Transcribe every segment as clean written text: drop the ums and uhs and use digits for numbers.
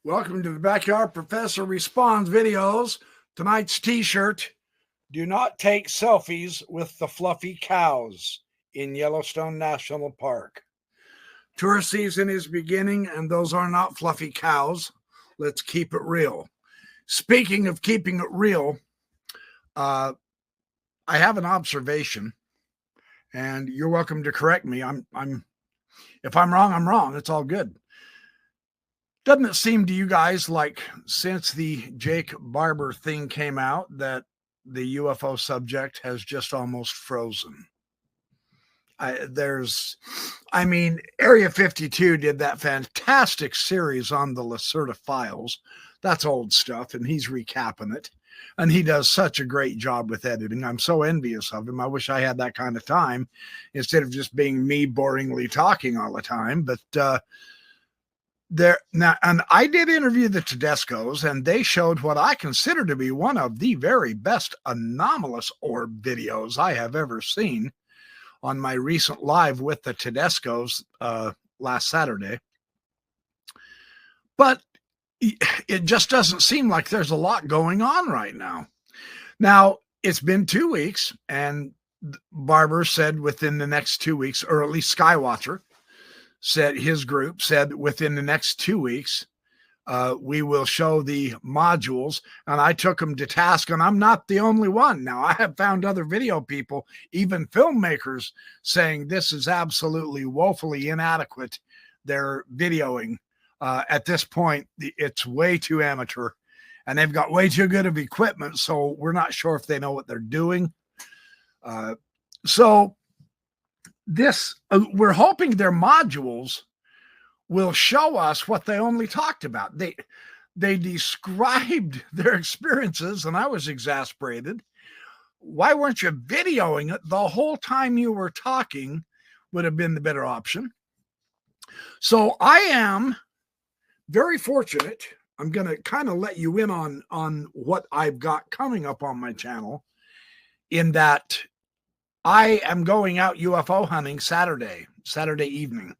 Welcome to the Backyard Professor Responds videos. Tonight's t-shirt, do not take selfies with the fluffy cows in Yellowstone National Park. Tourist season is beginning and those are not fluffy cows. Let's keep it real. Speaking of keeping it real, I have an observation and you're welcome to correct me. If I'm wrong, I'm wrong. It's all good. Doesn't it seem to you guys like since the Jake Barber thing came out that the UFO subject has just almost frozen? Area 52 did that fantastic series on the Lacerda files. That's old stuff, and he's recapping it. And he does such a great job with editing. I'm so envious of him. I wish I had that kind of time instead of just being me boringly talking all the time. But and I did interview the Tedescos, and they showed what I consider to be one of the very best anomalous orb videos I have ever seen on my recent live with the Tedescos last Saturday. But it just doesn't seem like there's a lot going on right now. Now, it's been 2 weeks, and Barber said within the next 2 weeks, or at least Skywatcher said, his group said within the next 2 weeks, we will show the modules. And I took them to task, and I'm not the only one. Now, I have found other video people, even filmmakers, saying this is absolutely woefully inadequate. They're videoing. At this point, it's way too amateur, and they've got way too good of equipment, so we're not sure if they know what they're doing. We're hoping their modules will show us what they only talked about. They described their experiences, and I was exasperated. Why weren't you videoing it the whole time you were talking? Would have been the better option. So I am very fortunate. I'm going to kind of let you in on what I've got coming up on my channel, in that I am going out UFO hunting Saturday evening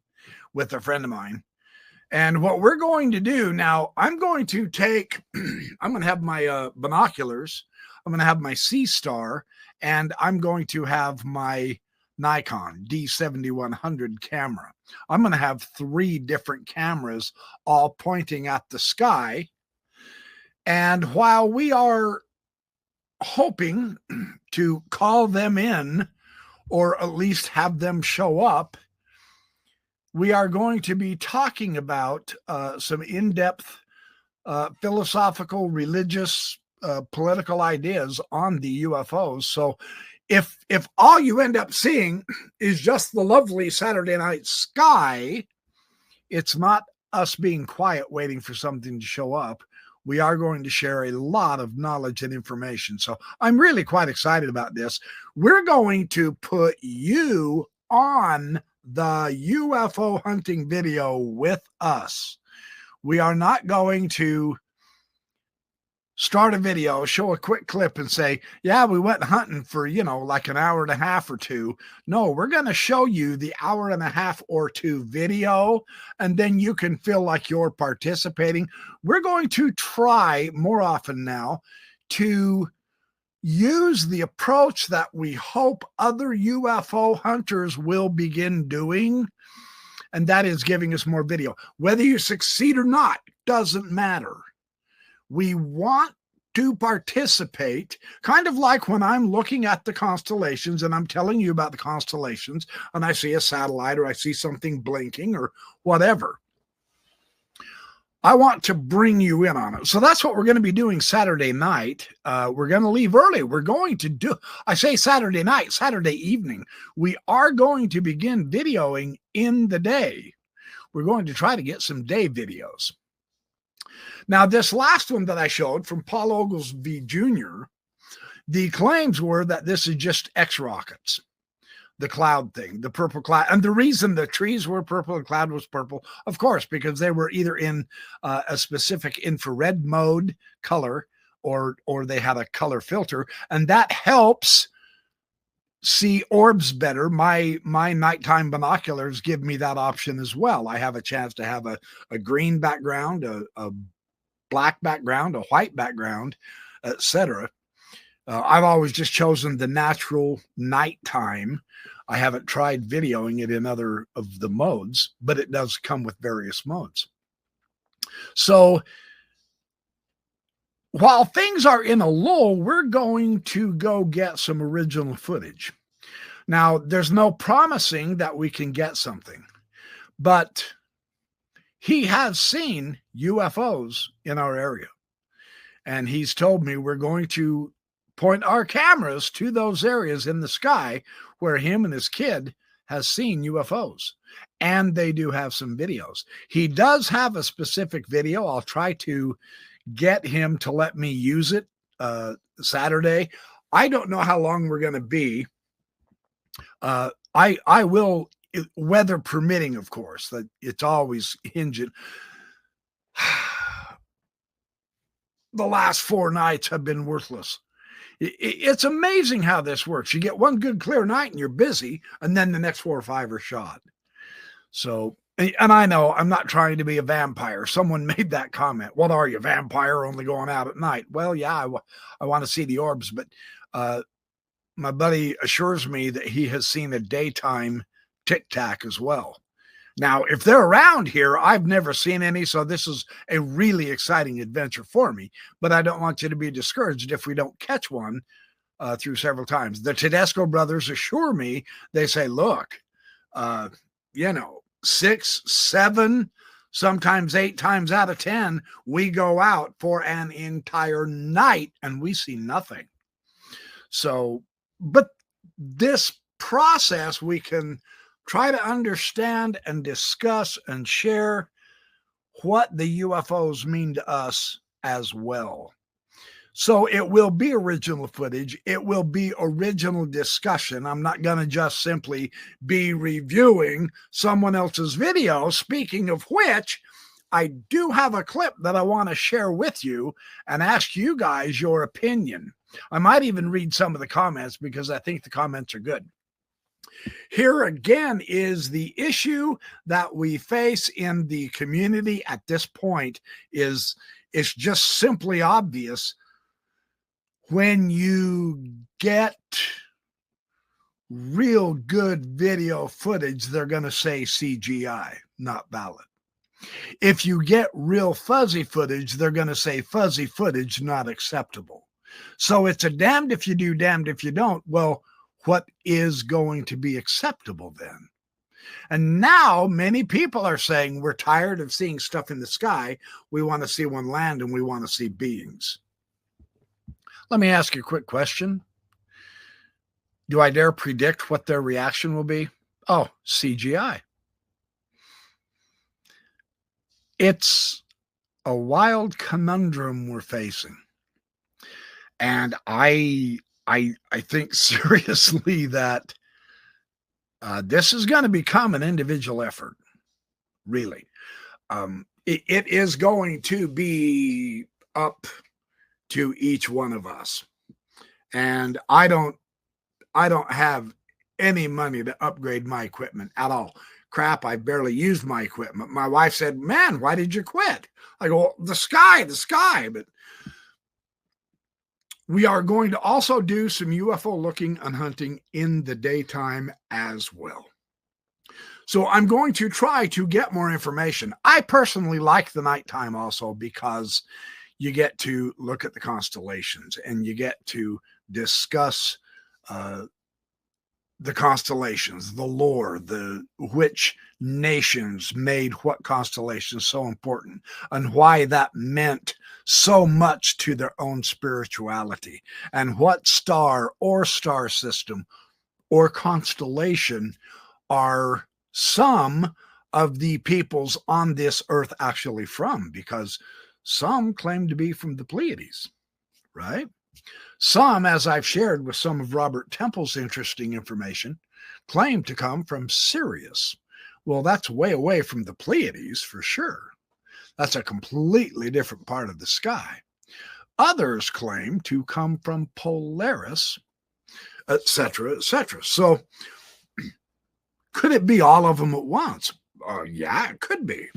with a friend of mine. And what we're going to do now, I'm going to have my binoculars, I'm going to have my C-Star, and I'm going to have my Nikon D7100 camera. I'm going to have 3 different cameras all pointing at the sky. And while we are hoping to call them in, or at least have them show up, we are going to be talking about some in-depth philosophical, religious, political ideas on the UFOs. So if all you end up seeing is just the lovely Saturday night sky, it's not us being quiet waiting for something to show up. We are going to share a lot of knowledge and information. So I'm really quite excited about this. We're going to put you on the UFO hunting video with us. We are not going to start a video, show a quick clip and say, yeah, we went hunting for, like an hour and a half or 2. No, we're going to show you the hour and a half or 2 video, and then you can feel like you're participating. We're going to try more often now to use the approach that we hope other UFO hunters will begin doing, and that is giving us more video. Whether you succeed or not doesn't matter. We want to participate, kind of like when I'm looking at the constellations and I'm telling you about the constellations and I see a satellite or I see something blinking or whatever. I want to bring you in on it. So that's what we're going to be doing Saturday night. We're going to leave early. We're going to do, I say Saturday night, Saturday evening. We are going to begin videoing in the day. We're going to try to get some day videos. Now, this last one that I showed from Paul Oglesby Jr., the claims were that this is just X-rockets, the cloud thing, the purple cloud. And the reason the trees were purple and cloud was purple, of course, because they were either in a specific infrared mode color or they had a color filter, and that helps see orbs better. My nighttime binoculars give me that option as well. I have a chance to have a green background, a black background, a white background, etc. I've always just chosen the natural nighttime. I haven't tried videoing it in other of the modes, but it does come with various modes. So while things are in a lull, we're going to go get some original footage. Now, there's no promising that we can get something, but he has seen UFOs in our area. And he's told me we're going to point our cameras to those areas in the sky where him and his kid has seen UFOs. And they do have some videos. He does have a specific video. I'll try to get him to let me use it Saturday. I don't know how long we're going to be. I will, weather permitting, of course. That it's always hinging. The last 4 nights have been worthless. It's amazing how this works. You get one good clear night and you're busy, and then the next 4 or 5 are shot. So, and I know I'm not trying to be a vampire. Someone made that comment. What are you, vampire, only going out at night? Well, yeah, I want to see the orbs, but my buddy assures me that he has seen a daytime Tic Tac as well. Now, if they're around here, I've never seen any, so this is a really exciting adventure for me. But I don't want you to be discouraged if we don't catch one through several times. The Tedesco brothers assure me, they say, look, 6, 7, sometimes 8 times out of 10, we go out for an entire night and we see nothing. So, but this process we can try to understand and discuss and share what the UFOs mean to us as well. So it will be original footage. It will be original discussion. I'm not going to just simply be reviewing someone else's video. Speaking of which, I do have a clip that I want to share with you and ask you guys your opinion. I might even read some of the comments because I think the comments are good. Here again is the issue that we face in the community at this point is it's just simply obvious. When you get real good video footage, they're going to say CGI, not valid. If you get real fuzzy footage, they're going to say fuzzy footage, not acceptable. So it's a damned if you do, damned if you don't. Well, what is going to be acceptable then? And now many people are saying we're tired of seeing stuff in the sky. We want to see one land and we want to see beings. Let me ask you a quick question. Do I dare predict what their reaction will be? Oh, CGI. It's a wild conundrum we're facing. And I think seriously that this is going to become an individual effort, really. It is going to be up to each one of us. And I don't have any money to upgrade my equipment at all. Crap, I barely used my equipment. My wife said, man, why did you quit? I go, the sky. But we are going to also do some UFO looking and hunting in the daytime as well. So I'm going to try to get more information. I personally like the nighttime also because you get to look at the constellations and you get to discuss the constellations, the lore, which nations made what constellations so important and why that meant so much to their own spirituality and what star or star system or constellation are some of the peoples on this earth actually from, because some claim to be from the Pleiades, right? Some, as I've shared with some of Robert Temple's interesting information, claim to come from Sirius. Well, that's way away from the Pleiades for sure. That's a completely different part of the sky. Others claim to come from Polaris, etc., etc. So could it be all of them at once? Yeah, it could be.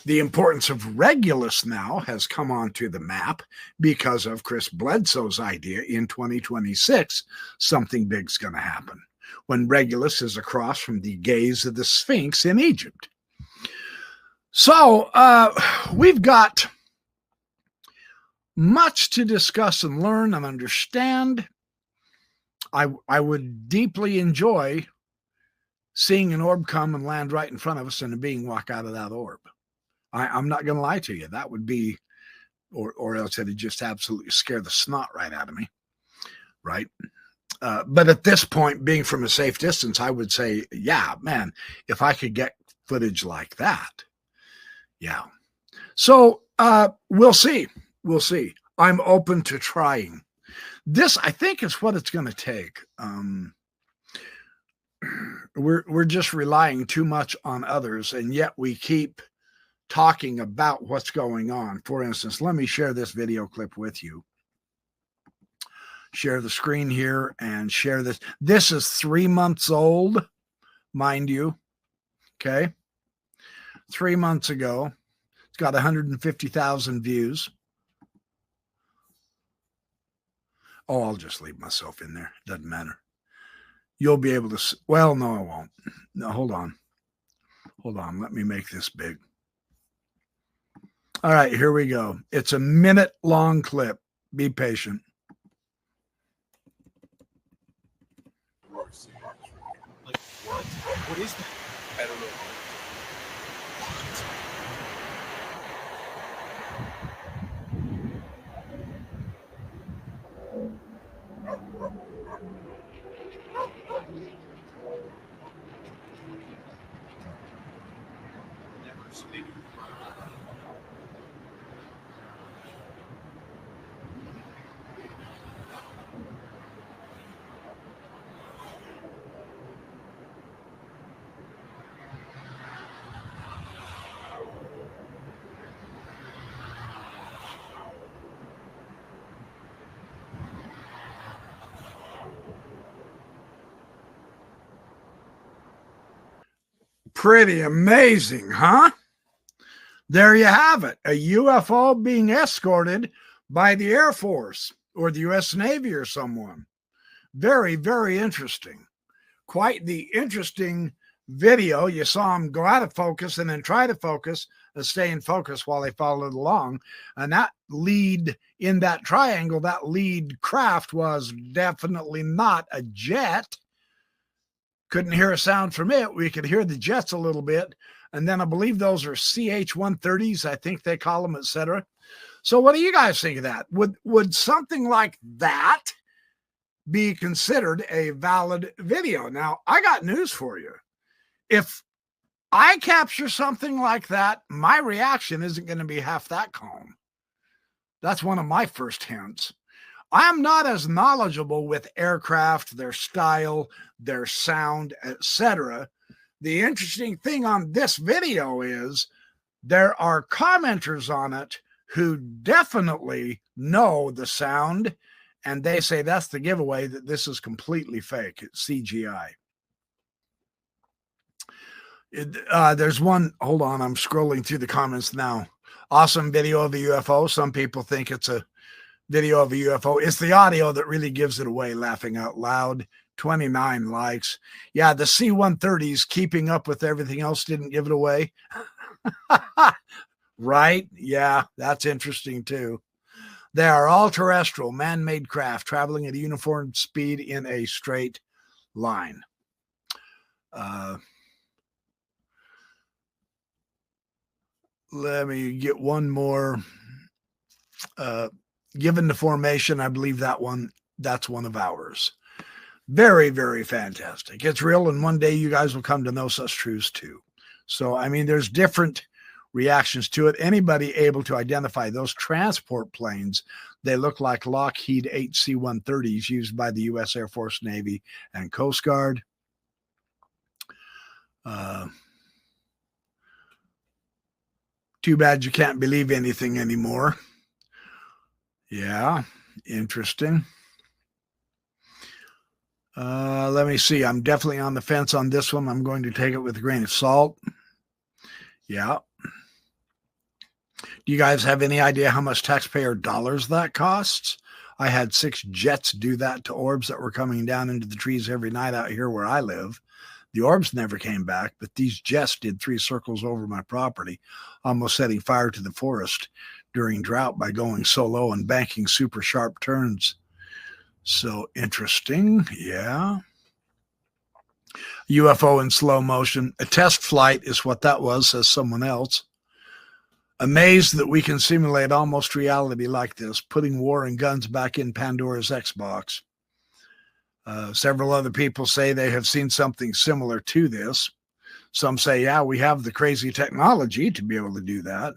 The importance of Regulus now has come onto the map because of Chris Bledsoe's idea in 2026. Something big's going to happen when Regulus is across from the gaze of the Sphinx in Egypt. So we've got much to discuss and learn and understand. I would deeply enjoy seeing an orb come and land right in front of us and a being walk out of that orb. I'm not going to lie to you. That would be, or else it'd just absolutely scare the snot right out of me, right? But at this point, being from a safe distance, I would say, yeah, man, if I could get footage like that, yeah. So we'll see. We'll see. I'm open to trying. This, I think, is what it's going to take. We're just relying too much on others, and yet we keep talking about what's going on. For instance, let me share this video clip with you. Share the screen here and share this. This is 3 months old, mind you. Okay. 3 months ago. It's got 150,000 views. Oh, I'll just leave myself in there. Doesn't matter. You'll be able to, well, no, I won't. No, hold on. Hold on. Let me make this big. All right, here we go. It's a minute-long clip. Be patient. Like, what? What is that? I don't know. Never seen. Pretty amazing, huh? There you have it. A UFO being escorted by the Air Force or the U.S. Navy or someone. Very, very interesting. Quite the interesting video. You saw them go out of focus and then try to focus and stay in focus while they followed along. And that lead in that triangle, that lead craft was definitely not a jet. Couldn't hear a sound from it. We could hear the jets a little bit. And then I believe those are CH-130s, I think they call them, etc. So what do you guys think of that? Would something like that be considered a valid video? Now, I got news for you. If I capture something like that, my reaction isn't going to be half that calm. That's one of my first hints. I'm not as knowledgeable with aircraft, their style, their sound, etc. The interesting thing on this video is there are commenters on it who definitely know the sound, and they say that's the giveaway that this is completely fake. It's CGI. There's one, hold on, I'm scrolling through the comments now. Awesome video of a UFO. Some people think it's a video of a UFO. It's the audio that really gives it away, laughing out loud. 29 likes. Yeah, the C-130s keeping up with everything else didn't give it away. Right? Yeah, that's interesting too. They are all terrestrial, man-made craft traveling at a uniform speed in a straight line. Let me get one more. Given the formation, I believe that's one of ours. Very, very fantastic. It's real, and one day you guys will come to know such truths too. So, I mean, there's different reactions to it. Anybody able to identify those transport planes, they look like Lockheed HC-130s used by the U.S. Air Force, Navy, and Coast Guard. Too bad you can't believe anything anymore. Yeah, interesting. Let me see. I'm definitely on the fence on this one. I'm going to take it with a grain of salt. Yeah. Do you guys have any idea how much taxpayer dollars that costs? I had 6 jets do that to orbs that were coming down into the trees every night out here where I live. The orbs never came back, but these jets did 3 circles over my property, almost setting fire to the forest during drought by going so low and banking super sharp turns. So interesting. Yeah. UFO in slow motion. A test flight is what that was, says someone else. Amazed that we can simulate almost reality like this, putting war and guns back in Pandora's Xbox. Several other people say they have seen something similar to this. Some say, yeah, we have the crazy technology to be able to do that.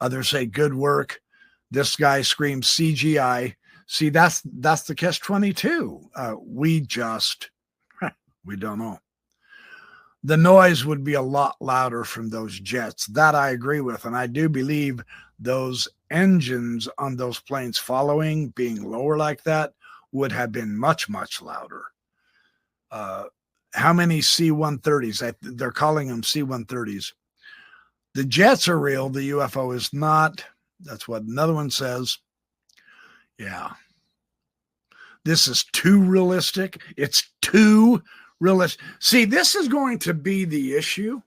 Others say, good work. This guy screams CGI. See, that's the catch-22. We don't know. The noise would be a lot louder from those jets. That I agree with. And I do believe those engines on those planes following, being lower like that, would have been much, much louder. How many C-130s? They're calling them C-130s. The jets are real. The UFO is not. That's what another one says. Yeah. This is too realistic. It's too realistic. See, this is going to be the issue.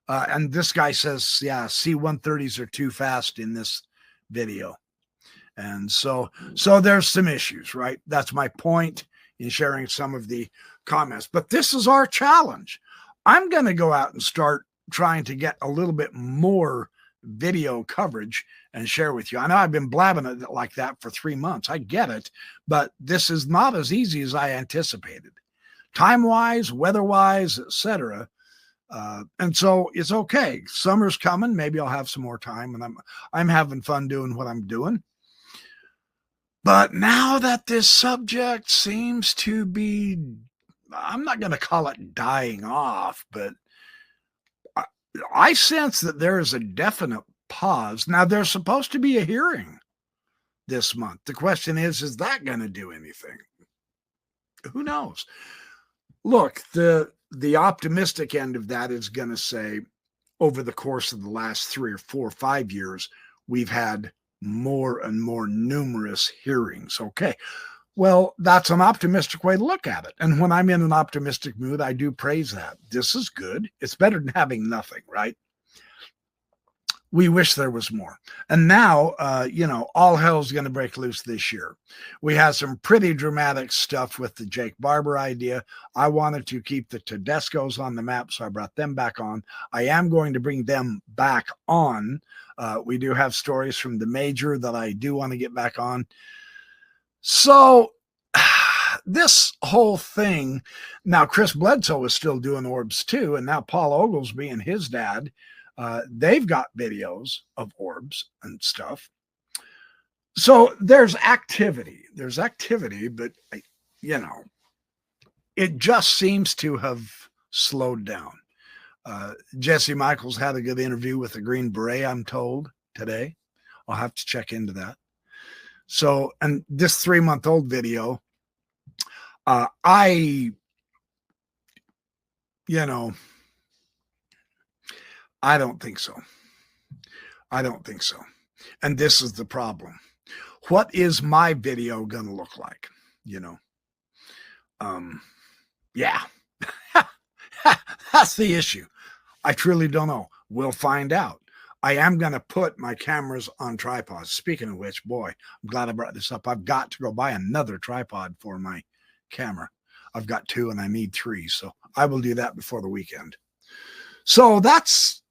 And this guy says, yeah, C-130s are too fast in this video. And so there's some issues, right? That's my point in sharing some of the comments. But this is our challenge. I'm going to go out and start trying to get a little bit more video coverage and share with you. I know I've been blabbing it like that for 3 months. I get it, but this is not as easy as I anticipated. Time-wise, weather-wise, etc. And so it's okay. Summer's coming. Maybe I'll have some more time, and I'm having fun doing what I'm doing. But now that this subject seems to be, I'm not going to call it dying off, but I sense that there is a definite pause. Now, there's supposed to be a hearing this month. The question is that going to do anything? Who knows? Look, the optimistic end of that is going to say over the course of the last 3 or 4 or 5 years, we've had more and more numerous hearings. Okay. Well, that's an optimistic way to look at it. And when I'm in an optimistic mood, I do praise that. This is good. It's better than having nothing, right? We wish there was more. And now, all hell's going to break loose this year. We had some pretty dramatic stuff with the Jake Barber idea. I wanted to keep the Tedescos on the map, so I brought them back on. I am going to bring them back on. We do have stories from the major that I do want to get back on. So this whole thing, now Chris Bledsoe is still doing orbs too, and now Paul Oglesby and his dad, they've got videos of orbs and stuff. So there's activity. But it just seems to have slowed down. Jesse Michaels had a good interview with the Green Beret, I'm told, today. I'll have to check into that. So, and this 3-month-old video, I don't think so. And this is the problem. What is my video going to look like? Yeah, that's the issue. I truly don't know. We'll find out. I am going to put my cameras on tripods. Speaking of which, boy, I'm glad I brought this up. I've got to go buy another tripod for my camera. I've got 2 and I need 3. So I will do that before the weekend. So that's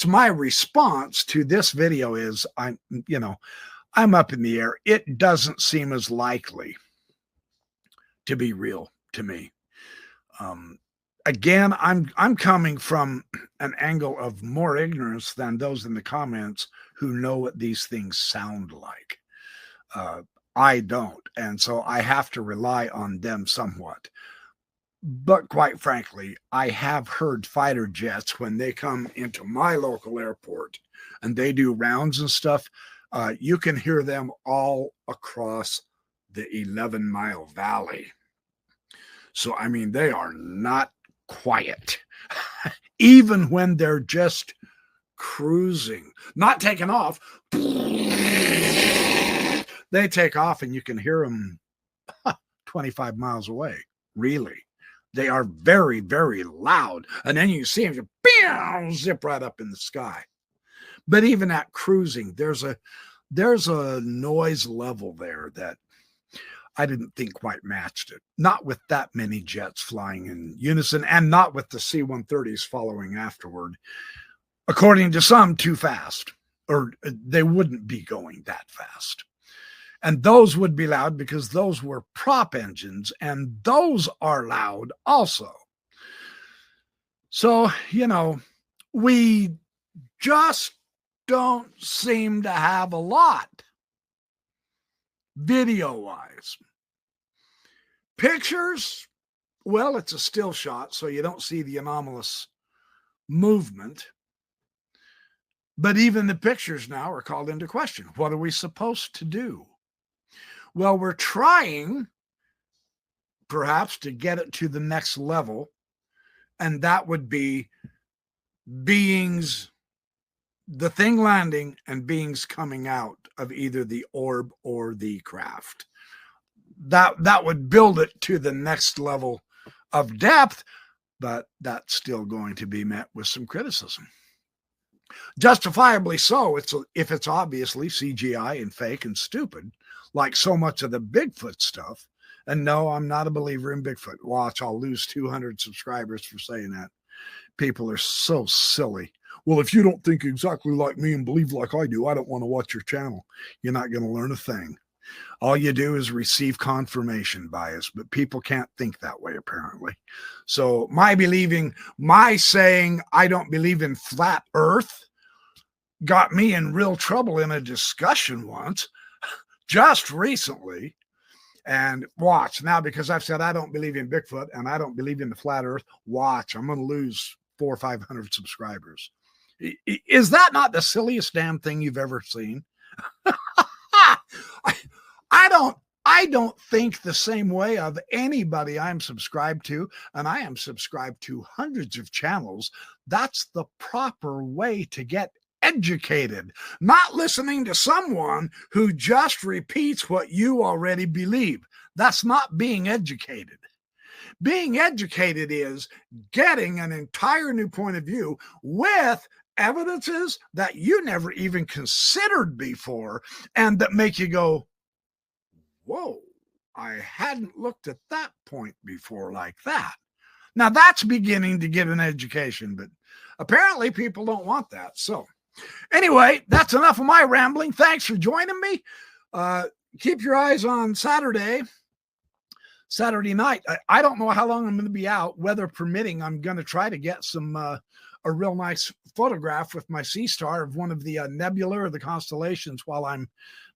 my response to this video is I'm up in the air. It doesn't seem as likely to be real to me. Again, I'm coming from an angle of more ignorance than those in the comments who know what these things sound like. I don't. And so I have to rely on them somewhat. But quite frankly, I have heard fighter jets when they come into my local airport and they do rounds and stuff. You can hear them all across the 11-mile valley. So, I mean, they are not quiet, even when they're just cruising, not taking off. They take off and you can hear them 25 miles away. Really. They are very, very loud. And then you see them zip right up in the sky. But even at cruising, there's a noise level there that I didn't think quite matched it. Not with that many jets flying in unison, and not with the C-130s following afterward. According to some, too fast, or they wouldn't be going that fast. And those would be loud because those were prop engines, and those are loud also. So, we just don't seem to have a lot video-wise. Pictures, well, it's a still shot, so you don't see the anomalous movement. But even the pictures now are called into question. What are we supposed to do? Well, we're trying, perhaps, to get it to the next level, and that would be beings, the thing landing and beings coming out of either the orb or the craft. That would build it to the next level of depth, but that's still going to be met with some criticism. Justifiably so, if it's obviously CGI and fake and stupid, like so much of the Bigfoot stuff. And no, I'm not a believer in Bigfoot. Watch, I'll lose 200 subscribers for saying that. People are so silly. Well, if you don't think exactly like me and believe like I do, I don't want to watch your channel. You're not going to learn a thing. All you do is receive confirmation bias, but people can't think that way, apparently. So my saying I don't believe in flat earth got me in real trouble in a discussion once, just recently. And watch now, because I've said I don't believe in Bigfoot and I don't believe in the flat earth, watch, I'm going to lose 400 or 500 subscribers. Is that not the silliest damn thing you've ever seen? I don't think the same way of anybody I'm subscribed to, and I am subscribed to hundreds of channels. That's the proper way to get educated, not listening to someone who just repeats what you already believe. That's not being educated. Being educated is getting an entire new point of view with evidences that you never even considered before, and that make you go, whoa, I hadn't looked at that point before like that. Now that's beginning to get an education, but apparently people don't want that. So anyway, that's enough of my rambling. Thanks for joining me. Keep your eyes on Saturday night. I don't know how long I'm going to be out. Weather permitting, I'm going to try to get some a real nice photograph with my C-star of one of the nebula or the constellations while I'm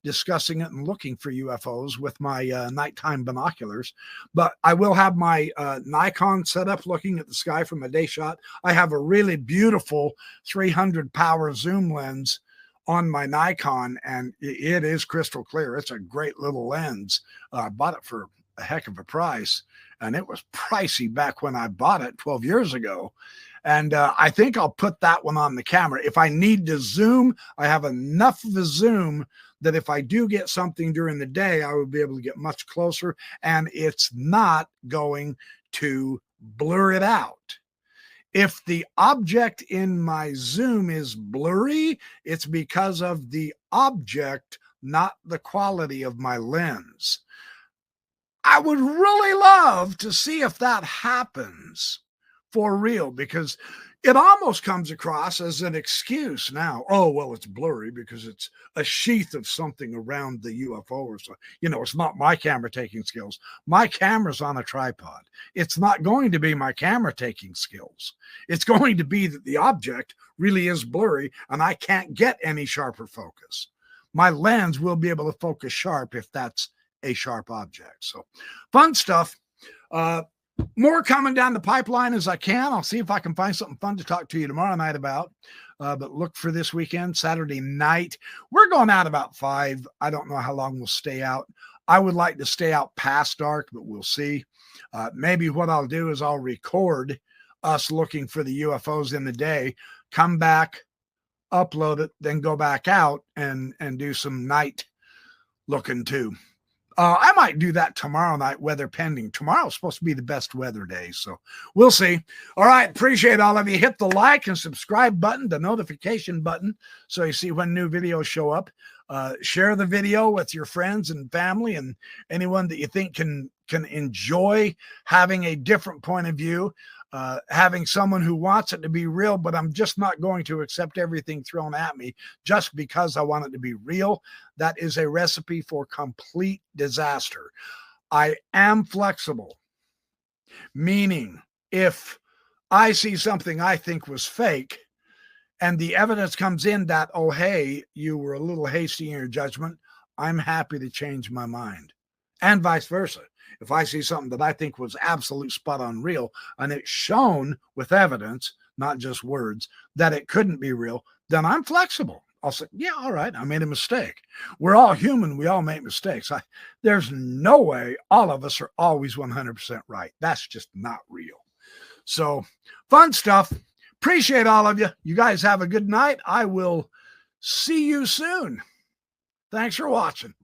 discussing it and looking for UFOs with my nighttime binoculars. But I will have my Nikon set up looking at the sky from a day shot. I have a really beautiful 300 power zoom lens on my Nikon, and it is crystal clear. It's a great little lens. I bought it for a heck of a price, and it was pricey back when I bought it 12 years ago. And I think I'll put that one on the camera. If I need to zoom, I have enough of a zoom that if I do get something during the day, I would be able to get much closer, and it's not going to blur it out. If the object in my zoom is blurry, it's because of the object, not the quality of my lens. I would really love to see if that happens for real, because it almost comes across as an excuse now. Oh, well, it's blurry because it's a sheath of something around the UFO or something. It's not my camera taking skills. My camera's on a tripod. It's not going to be my camera taking skills. It's going to be that the object really is blurry and I can't get any sharper focus. My lens will be able to focus sharp if that's a sharp object. So fun stuff. More coming down the pipeline as I can. I'll see if I can find something fun to talk to you tomorrow night about. But look for this weekend, Saturday night. We're going out about 5. I don't know how long we'll stay out. I would like to stay out past dark, but we'll see. Maybe what I'll do is I'll record us looking for the UFOs in the day, come back, upload it, then go back out and do some night looking too. I might do that tomorrow night, weather pending. Tomorrow's supposed to be the best weather day, so we'll see. All right, appreciate all of you. Hit the like and subscribe button, the notification button, so you see when new videos show up. Share the video with your friends and family and anyone that you think can enjoy having a different point of view, having someone who wants it to be real, but I'm just not going to accept everything thrown at me just because I want it to be real. That is a recipe for complete disaster. I am flexible, meaning if I see something I think was fake and the evidence comes in that, oh, hey, you were a little hasty in your judgment, I'm happy to change my mind, and vice versa. If I see something that I think was absolute spot on real and it's shown with evidence, not just words, that it couldn't be real, then I'm flexible. I'll say, yeah, all right, I made a mistake. We're all human. We all make mistakes. There's no way all of us are always 100% right. That's just not real. So fun stuff. Appreciate all of you. You guys have a good night. I will see you soon. Thanks for watching.